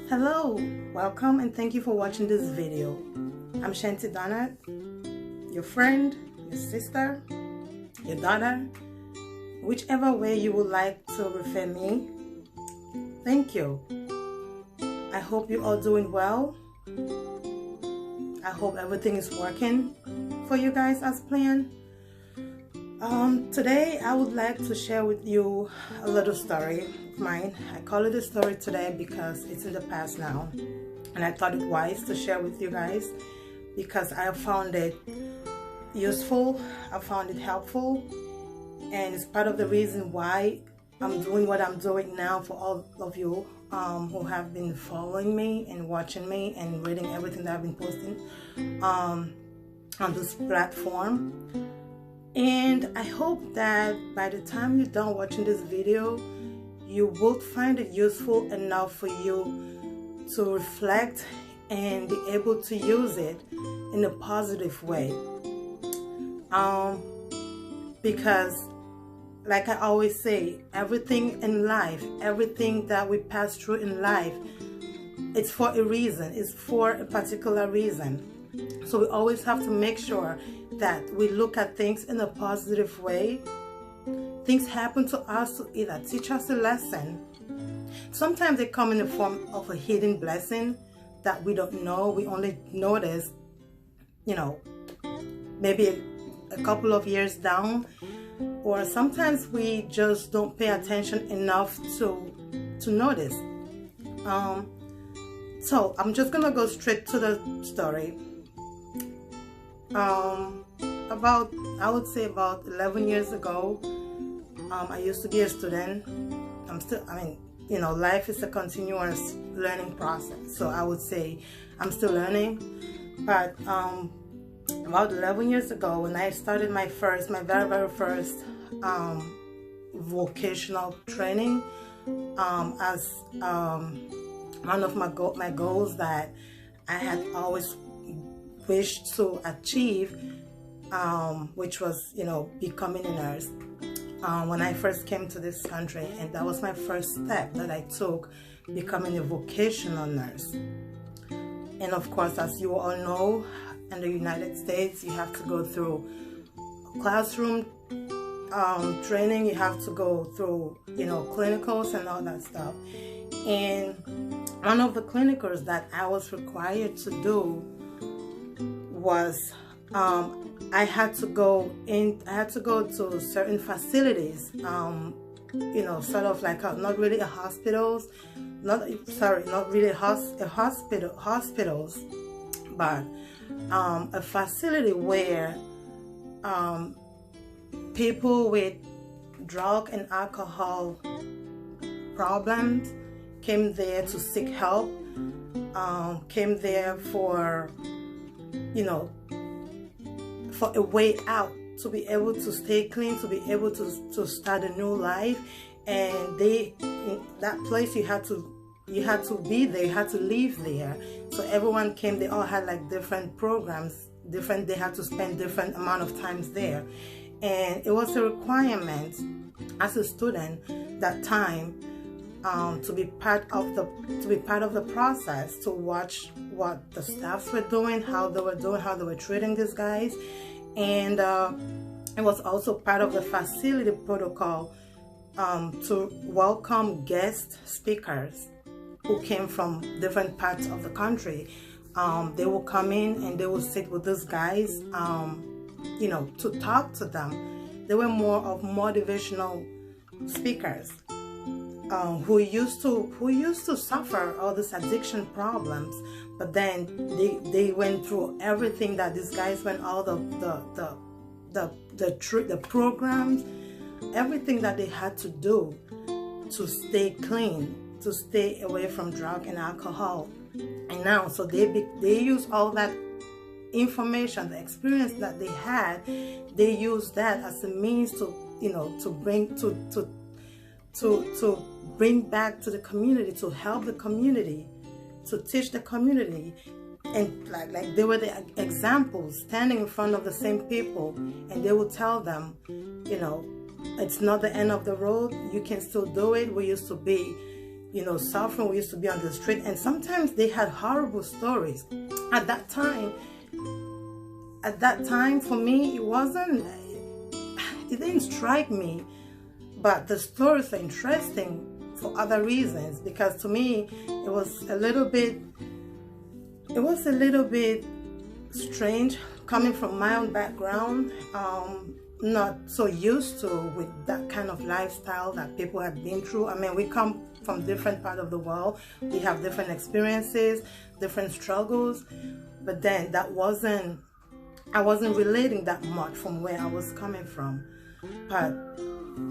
Hello, welcome and thank you for watching this video. I'm Shanti Donat, your friend, your sister, your daughter, whichever way you would like to refer me. Thank you. I hope you're all doing well. I hope everything is working for you guys as planned. Today I would like to share with you a little story of mine. I call it a story today because it's in the past now, and I thought it wise to share with you guys because I found it useful, I found it helpful, and it's part of the reason why I'm doing what I'm doing now for all of you who have been following me and watching me and reading everything that I've been posting on this platform. And I hope that by the time you're done watching this video, you will find it useful enough for you to reflect and be able to use it in a positive way. Because like I always say, everything in life, everything that we pass through in life, it's for a reason, it's for a particular reason. So we always have to make sure that we look at things in a positive way. Things happen to us to either teach us a lesson. Sometimes they come in the form of a hidden blessing that we don't know. We only notice, maybe a couple of years down. Or sometimes we just don't pay attention enough to notice. So I'm just gonna go straight to the story. I would say about 11 years ago, I used to be a student. Life is a continuous learning process. So I would say I'm still learning. But about 11 years ago, when I started my very first vocational training, as one of my goals that I had always wished to achieve, which was becoming a nurse. When I first came to this country, and that was my first step that I took, becoming a vocational nurse. And of course, as you all know, in the United States, you have to go through classroom training, you have to go through clinicals and all that stuff. And one of the clinicals that I was required to do was I had to go to certain facilities, sort of like not really hospitals, hospitals, but a facility where people with drug and alcohol problems came there to seek help, came there for a way out, to be able to stay clean, to be able to start a new life. And in that place you had to be there, you had to live there. So everyone came, they all had like different programs, they had to spend different amount of times there. And it was a requirement as a student that time to be part of the process, to watch what the staffs were doing, how they were treating these guys. And it was also part of the facility protocol to welcome guest speakers who came from different parts of the country. They will come in and they will sit with these guys, to talk to them. They were more of motivational speakers who used to suffer all these addiction problems, but then they went through everything that these guys went, all the programs, everything that they had to do to stay clean, to stay away from drug and alcohol. And now, so they use all that information, the experience that they had, they use that as a means to bring back to the community, to help the community, to teach the community. And like they were the examples, standing in front of the same people, and they will tell them, it's not the end of the road, you can still do it. We used to be suffering. We used to be on the street, and sometimes they had horrible stories. At that time, for me, it didn't strike me, but the stories are interesting for other reasons, because to me, it was a little bit strange coming from my own background, not so used to with that kind of lifestyle that people have been through. I mean, we come from different parts of the world. We have different experiences, different struggles, but then I wasn't relating that much from where I was coming from. But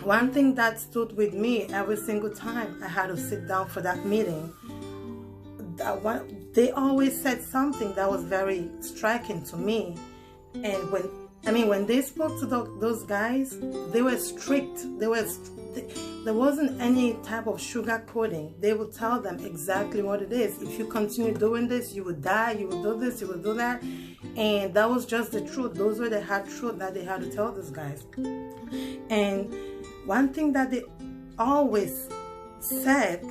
one thing that stood with me every single time I had to sit down for that meeting, they always said something that was very striking to me. And when they spoke to those guys, they were strict. There wasn't any type of sugarcoating. They would tell them exactly what it is. If you continue doing this, you would die. You will do this, you will do that. And that was just the truth. Those were the hard truth that they had to tell these guys. And one thing that they always said,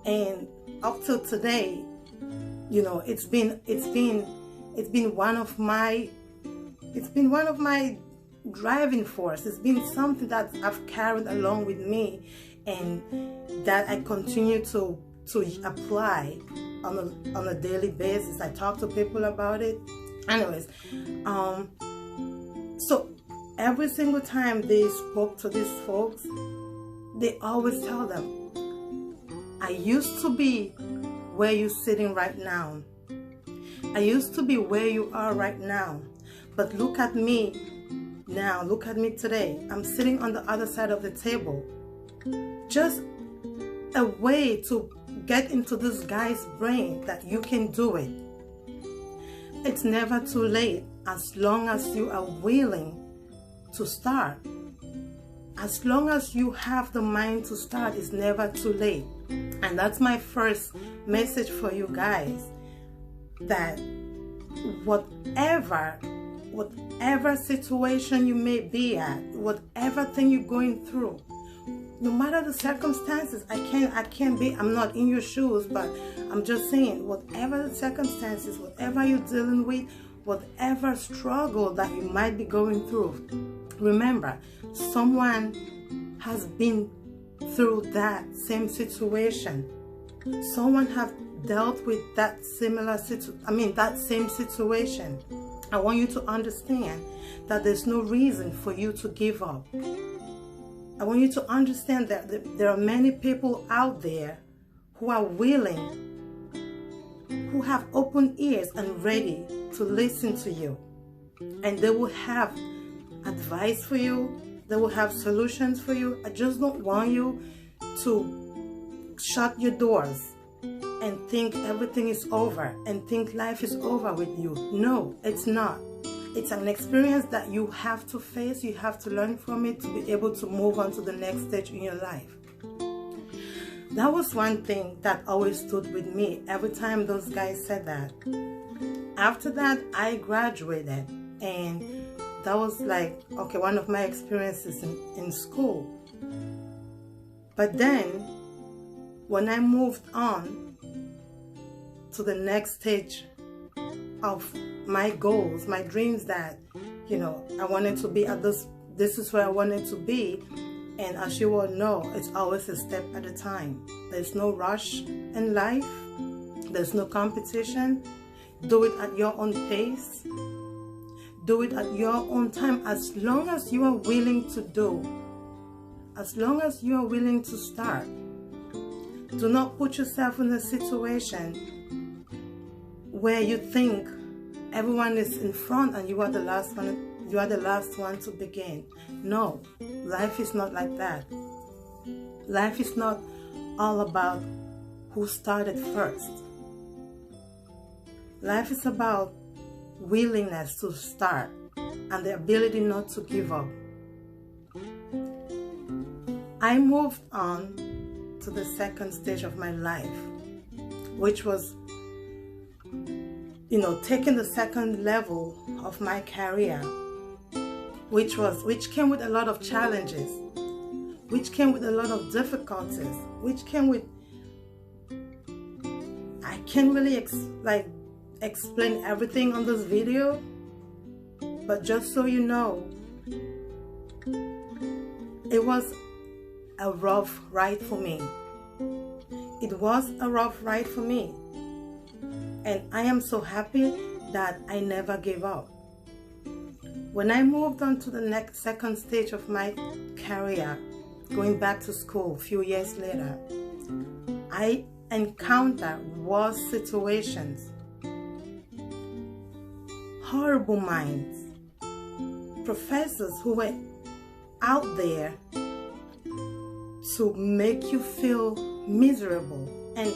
and up till today, it's been one of my driving force. It's been something that I've carried along with me, and that I continue to apply on a daily basis. I talk to people about it. Anyways, so every single time they spoke to these folks, they always tell them, I used to be where you're sitting right now. I used to be where you are right now. But look at me now. Look at me today. I'm sitting on the other side of the table. Just a way to get into this guy's brain that you can do it. It's never too late as long as you are willing to start. As long as you have the mind to start, it's never too late. And that's my first message for you guys, that whatever situation you may be at, whatever thing you're going through, no matter the circumstances, I'm not in your shoes, but I'm just saying, whatever the circumstances, whatever you're dealing with, whatever struggle that you might be going through, remember, someone has been through that same situation. Someone have dealt with that that same situation. I want you to understand that there's no reason for you to give up. I want you to understand that there are many people out there who are willing, who have open ears and ready to listen to you. And they will have advice for you. They will have solutions for you. I just don't want you to shut your doors and think everything is over and think life is over with you. No, it's not. It's an experience that you have to face. You have to learn from it to be able to move on to the next stage in your life. That was one thing that always stood with me every time those guys said that. After that, I graduated, and that was like, okay, one of my experiences in school. But then, when I moved on to the next stage of my goals, my dreams, that, I wanted to be at this is where I wanted to be. And as you all know, it's always a step at a time. There's no rush in life. There's no competition. Do it at your own pace. Do it at your own time, as long as you are willing to do. As long as you are willing to start. Do not put yourself in a situation where you think everyone is in front and you are the last one to begin. No, life is not like that. Life is not all about who started first. Life is about willingness to start and the ability not to give up. I moved on to the second stage of my life, which was, taking the second level of my career, which came with a lot of challenges, which came with a lot of difficulties, which came with can't really explain everything on this video, but just so you know, it was a rough ride for me. It was a rough ride for me, and I am so happy that I never gave up. When I moved on to the second stage of my career, going back to school a few years later, I encountered worse situations, horrible minds, professors who were out there to make you feel miserable. And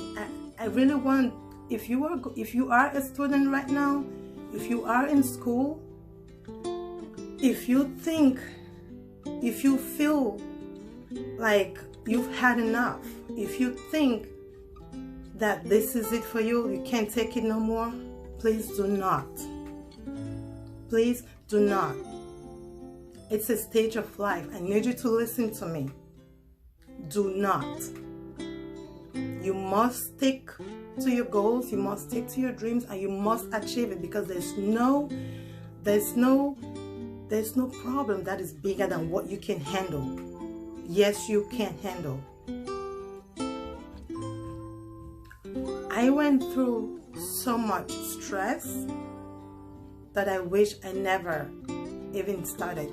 I really want, if you are a student right now, if you are in school, if you feel like you've had enough, if you think that this is it for you, you can't take it no more, please do not. Please do not. It's a stage of life. I need you to listen to me. Do not. You must stick to your goals, you must stick to your dreams, and you must achieve it, because there's no problem that is bigger than what you can handle. Yes, you can handle. I went through so much stress that I wish I never even started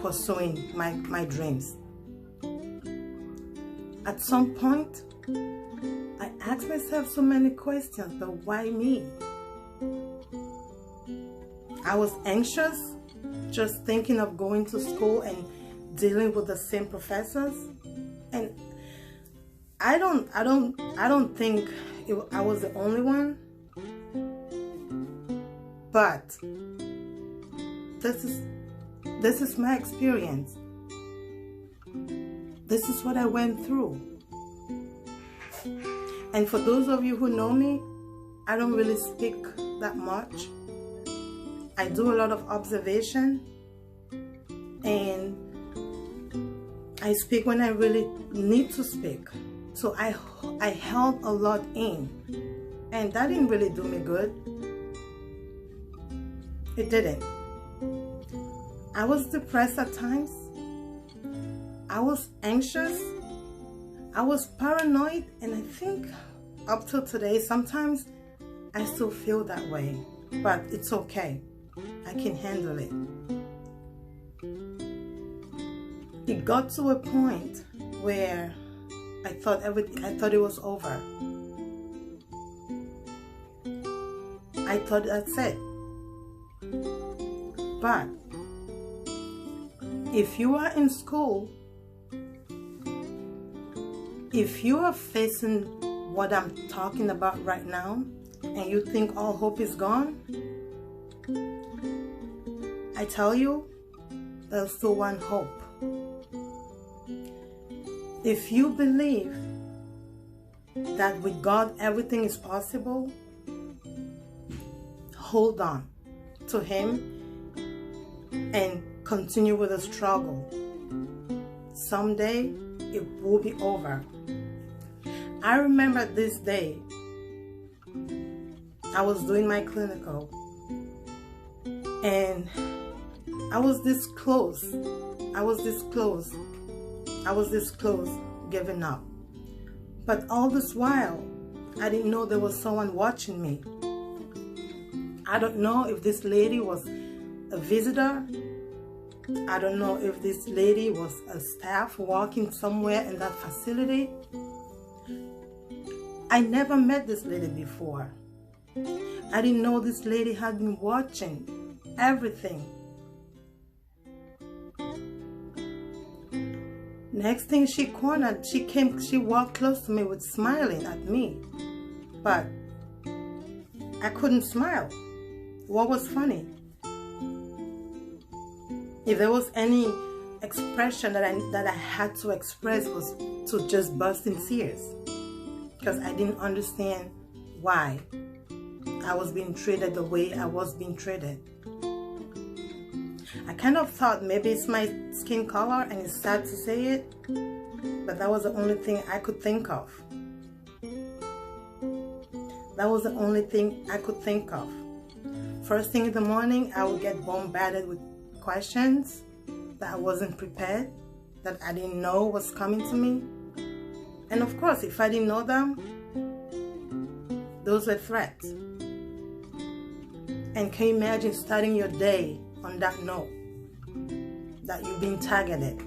pursuing my dreams. At some point, I asked myself so many questions, but why me? I was anxious just thinking of going to school and dealing with the same professors, and I don't think I was the only one, but this is my experience. This is what I went through. And for those of you who know me, I don't really speak that much. I do a lot of observation, and I speak when I really need to speak. So I held a lot in, and that didn't really do me good. It didn't. I was depressed at times. I was anxious. I was paranoid, and I think up till today, sometimes I still feel that way, but it's okay. I can handle it. It got to a point where I thought it was over. I thought that's it. But if you are in school, if you are facing what I'm talking about right now, and you think all hope is gone, I tell you, there's still one hope. If you believe that with God everything is possible, hold on to Him and continue with the struggle. Someday it will be over. I remember this day, I was doing my clinical, and I was this close giving up. But all this while, I didn't know there was someone watching me. I don't know if this lady was a visitor. I don't know if this lady was a staff working somewhere in that facility. I never met this lady before. I didn't know this lady had been watching everything. Next thing, she walked close to me with smiling at me. But I couldn't smile. What was funny? If there was any expression that I had to express, was to just burst in tears, because I didn't understand why I was being treated the way I was being treated. I kind of thought maybe it's my skin color, and it's sad to say it, but that was the only thing I could think of. That was the only thing I could think of. First thing in the morning, I would get bombarded with questions that I wasn't prepared, that I didn't know was coming to me. And of course, if I didn't know them, those were threats. And can you imagine starting your day on that note? That you've been targeted,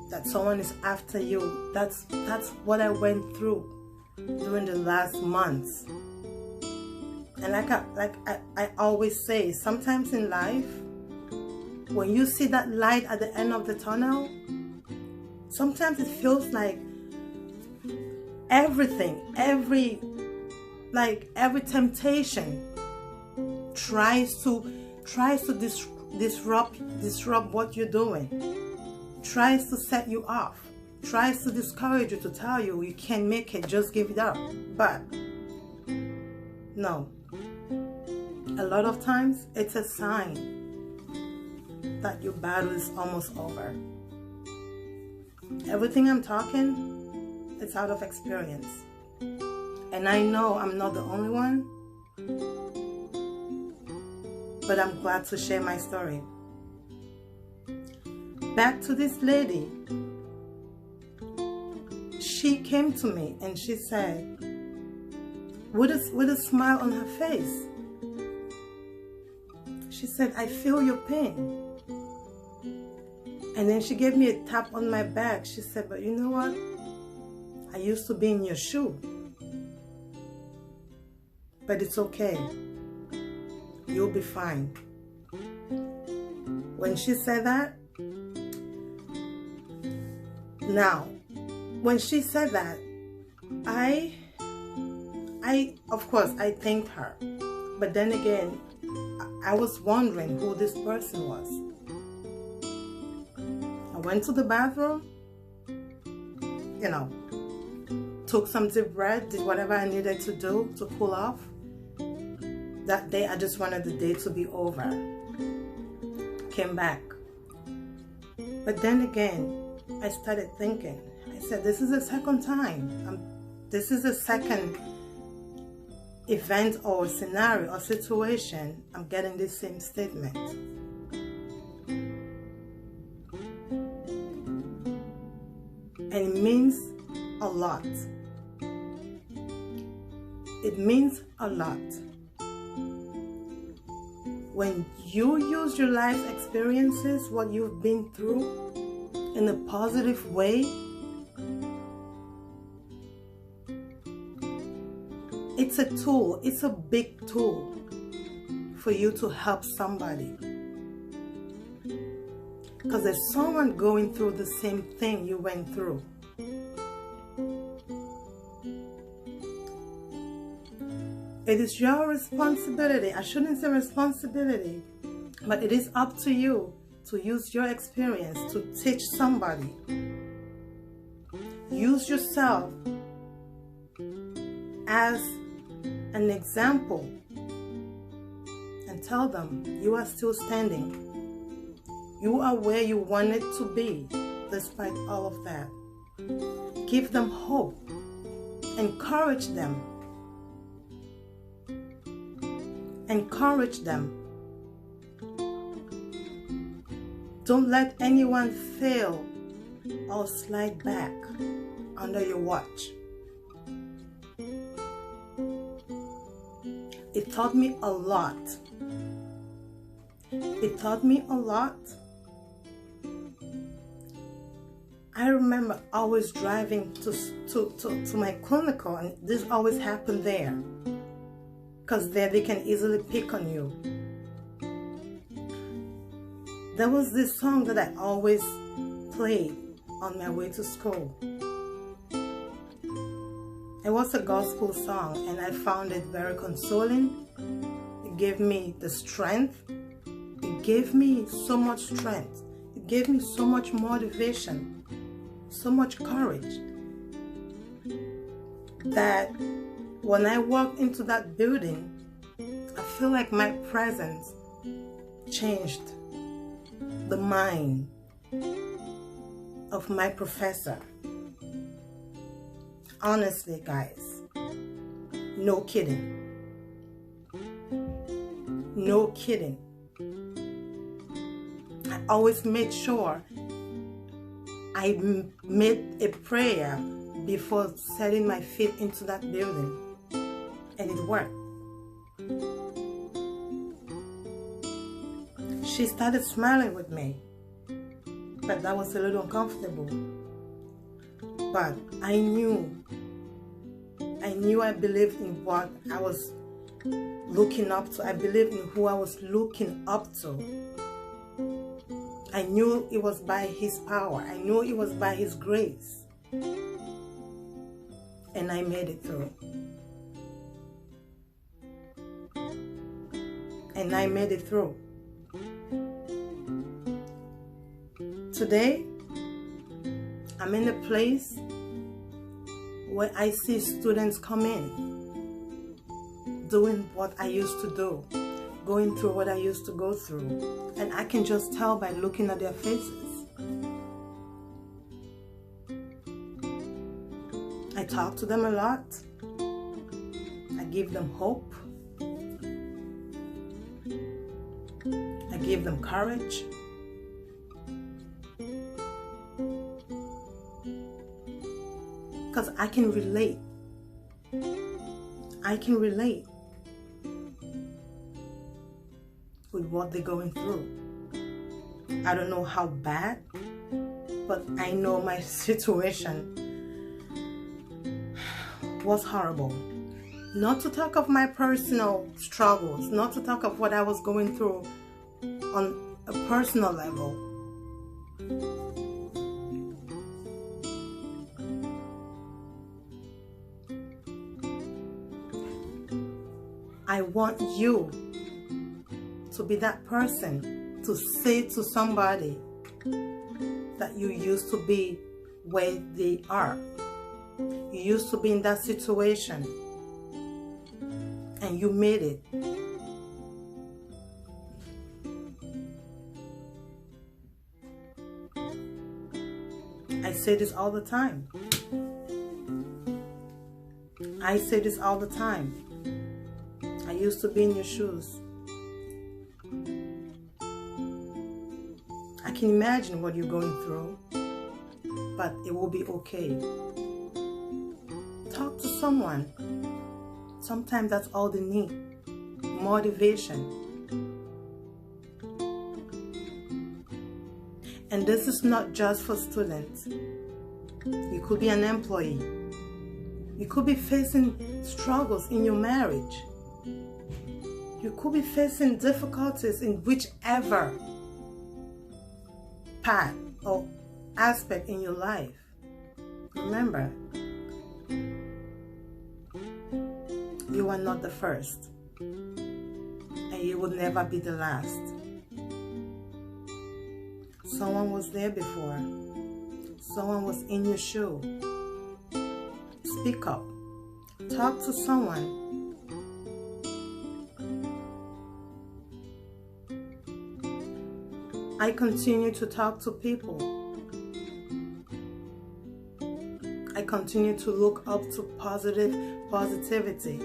that someone is after you. That's what I went through during the last months. And like I always say, sometimes in life, when you see that light at the end of the tunnel, sometimes it feels like everything, every temptation tries to disrupt what you're doing, tries to set you off, tries to discourage you, to tell you you can't make it, just give it up. But no, a lot of times it's a sign that your battle is almost over. Everything I'm talking, it's out of experience, and I know I'm not the only one, but I'm glad to share my story. Back to this lady. She came to me and she said, with a smile on her face, she said, I feel your pain. And then she gave me a tap on my back. She said, but you know what? I used to be in your shoe. But it's okay. You'll be fine. When she said that, now, when she said that, I of course, I thanked her. But then again, I was wondering who this person was. I went to the bathroom, took some deep breath, did whatever I needed to do to cool off. That day, I just wanted the day to be over. Came back. But then again, I started thinking. I said, this is the second time. This is the second event or scenario or situation I'm getting this same statement. And it means a lot. It means a lot. When you use your life experiences, what you've been through, in a positive way, it's a tool. It's a big tool for you to help somebody. Because there's someone going through the same thing you went through. It is your responsibility. I shouldn't say responsibility, but it is up to you to use your experience to teach somebody. Use yourself as an example and tell them you are still standing. You are where you wanted to be despite all of that. Give them hope. Encourage them. Encourage them. Don't let anyone fail or slide back under your watch. It taught me a lot. It taught me a lot. I remember always driving to my clinical, and this always happened there. Because there they can easily pick on you. There was this song that I always played on my way to school. It was a gospel song, and I found it very consoling. It gave me the strength. It gave me so much strength. It gave me so much motivation, so much courage, that when I walked into that building, I feel like my presence changed the mind of my professor. Honestly, guys, no kidding. No kidding. I always made sure I made a prayer before setting my feet into that building. And it worked. She started smiling with me, but that was a little uncomfortable. But I knew I believed in what I was looking up to. I believed in who I was looking up to. I knew it was by His power. I knew it was by His grace. And I made it through. And I made it through. Today, I'm in a place where I see students come in, doing what I used to do, going through what I used to go through. And I can just tell by looking at their faces. I talk to them a lot. I give them hope. I give them courage. Because I can relate. I can relate with what they're going through. I don't know how bad, but I know my situation was horrible. Not to talk of my personal struggles, not to talk of what I was going through on a personal level. I want you to be that person to say to somebody that you used to be where they are. You used to be in that situation and you made it. I say this all the time. I say this all the time. I used to be in your shoes. I can imagine what you're going through, but it will be okay. Talk to someone. Sometimes that's all they need. Motivation. And this is not just for students. You could be an employee. You could be facing struggles in your marriage. You could be facing difficulties in whichever path or aspect in your life. Remember, you are not the first, and you will never be the last. Someone was there before. Someone was in your shoe. Speak up. Talk to someone. I continue to talk to people. I continue to look up to positivity.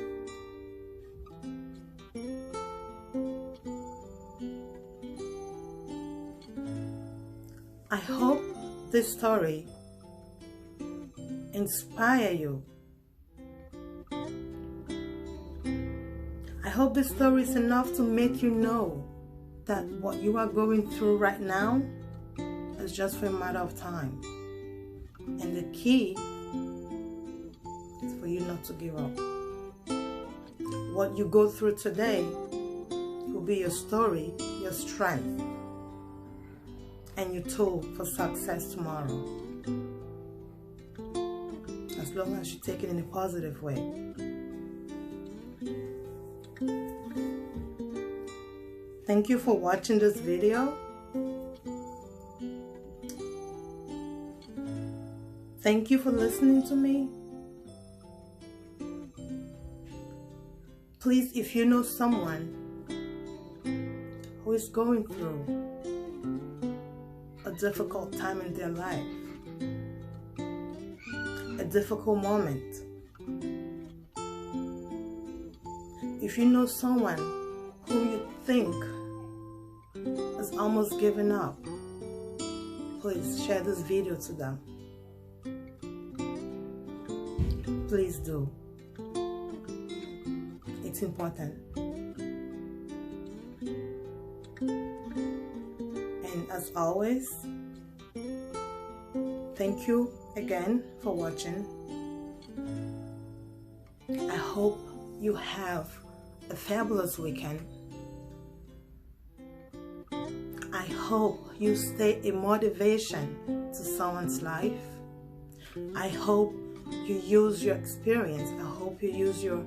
I hope this story inspire you. I hope this story is enough to make you know that what you are going through right now is just for a matter of time. And the key is for you not to give up. What you go through today will be your story, your strength, and your tool for success tomorrow. As long as you take it in a positive way. Thank you for watching this video. Thank you for listening to me. Please, if you know someone who is going through a difficult time in their life, a difficult moment, if you know someone who you think is almost giving up, please share this video to them. Please do. It's important. And as always, thank you again for watching. I hope you have a fabulous weekend. I hope you stay a motivation to someone's life. I hope you use your experience. I hope you use your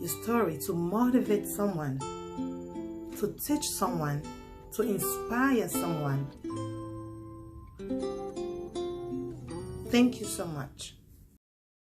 story to motivate someone, to teach someone, to inspire someone. Thank you so much.